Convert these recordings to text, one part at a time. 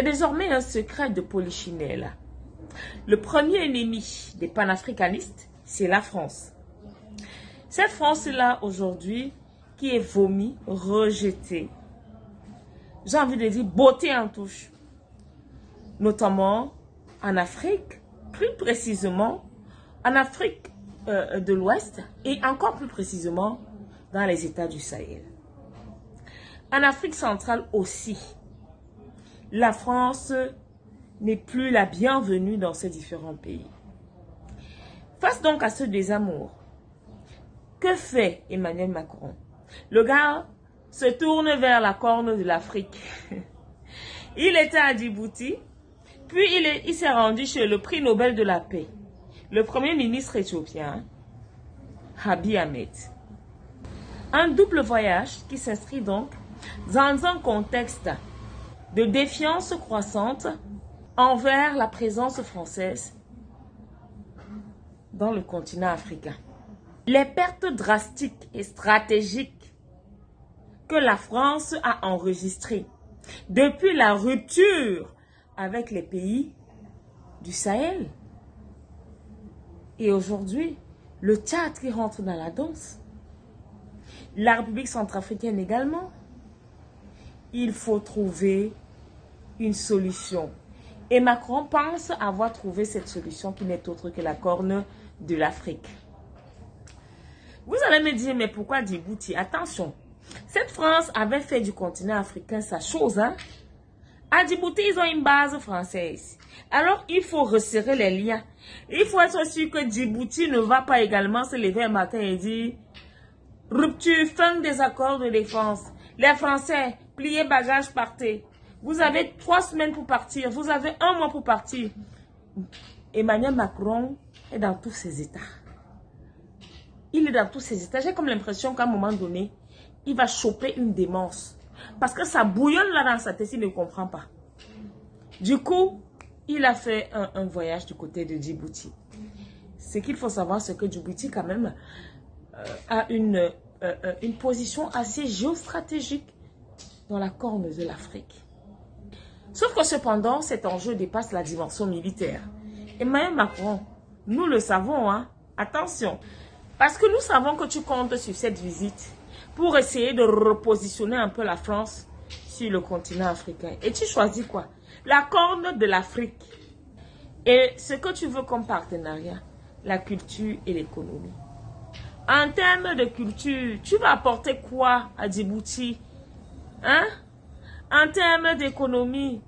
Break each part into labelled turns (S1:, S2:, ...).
S1: C'est désormais un secret de polichinelle. Le premier ennemi des panafricanistes, c'est la France. Cette France-là, aujourd'hui, qui est vomi, rejetée, j'ai envie de dire beauté en touche, notamment en Afrique, plus précisément en Afrique de l'Ouest et encore plus précisément dans les États du Sahel. En Afrique centrale aussi, la France n'est plus la bienvenue dans ces différents pays. Face donc à ce désamour, que fait Emmanuel Macron? Le gars se tourne vers la corne de l'Afrique. Il était à Djibouti, puis il s'est rendu chez le prix Nobel de la paix, le premier ministre éthiopien, Abiy Ahmed. Un double voyage qui s'inscrit donc dans un contexte de défiance croissante envers la présence française dans le continent africain. Les pertes drastiques et stratégiques que la France a enregistrées depuis la rupture avec les pays du Sahel. Et aujourd'hui, le Tchad qui rentre dans la danse. La République centrafricaine également. Il faut trouver une solution. Et Macron pense avoir trouvé cette solution qui n'est autre que la corne de l'Afrique. Vous allez me dire, mais pourquoi Djibouti? Attention, cette France avait fait du continent africain sa chose. Hein? À Djibouti, ils ont une base française. Alors, il faut resserrer les liens. Il faut être sûr que Djibouti ne va pas également se lever un matin et dire rupture, fin des accords de défense. Les Français, pliez bagages, partez. Vous avez 3 semaines pour partir. Vous avez 1 mois pour partir. Emmanuel Macron est dans tous ses états. Il est dans tous ses états. J'ai comme l'impression qu'à un moment donné, il va choper une démence. Parce que ça bouillonne là dans sa tête, il ne comprend pas. Du coup, il a fait un voyage du côté de Djibouti. Ce qu'il faut savoir, c'est que Djibouti quand même a une position assez géostratégique dans la corne de l'Afrique. Sauf que cependant, cet enjeu dépasse la dimension militaire. Emmanuel Macron, nous le savons, hein, attention. Parce que nous savons que tu comptes sur cette visite pour essayer de repositionner un peu la France sur le continent africain. Et tu choisis quoi? La corne de l'Afrique. Et ce que tu veux comme partenariat, la culture et l'économie. En termes de culture, tu vas apporter quoi à Djibouti? Hein? En termes d'économie,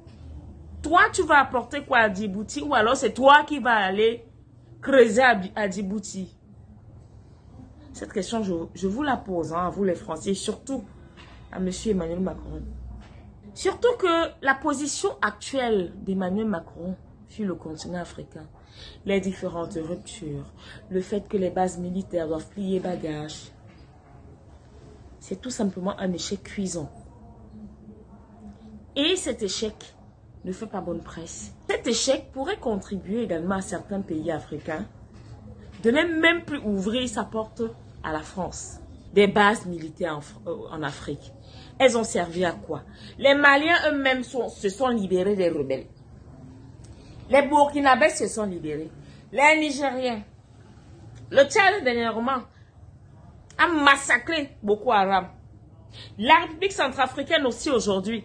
S1: toi, tu vas apporter quoi à Djibouti? Ou alors c'est toi qui vas aller creuser à Djibouti? Cette question, je vous la pose, hein, à vous les Français, surtout à M. Emmanuel Macron. Surtout que la position actuelle d'Emmanuel Macron sur le continent africain, les différentes ruptures, le fait que les bases militaires doivent plier bagages, c'est tout simplement un échec cuisant. Et cet échec ne fait pas bonne presse. Cet échec pourrait contribuer également à certains pays africains de ne même plus ouvrir sa porte à la France. Des bases militaires en Afrique. Elles ont servi à quoi? Les Maliens eux-mêmes se sont libérés des rebelles. Les Burkinabés se sont libérés. Les Nigériens. Le Tchad dernièrement a massacré Boko Haram. La République centrafricaine aussi aujourd'hui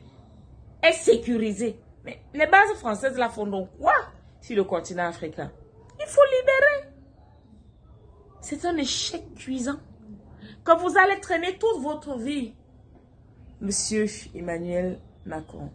S1: est sécurisée. Mais les bases françaises là font donc quoi sur le continent africain? Il faut libérer. C'est un échec cuisant que vous allez traîner toute votre vie, Monsieur Emmanuel Macron.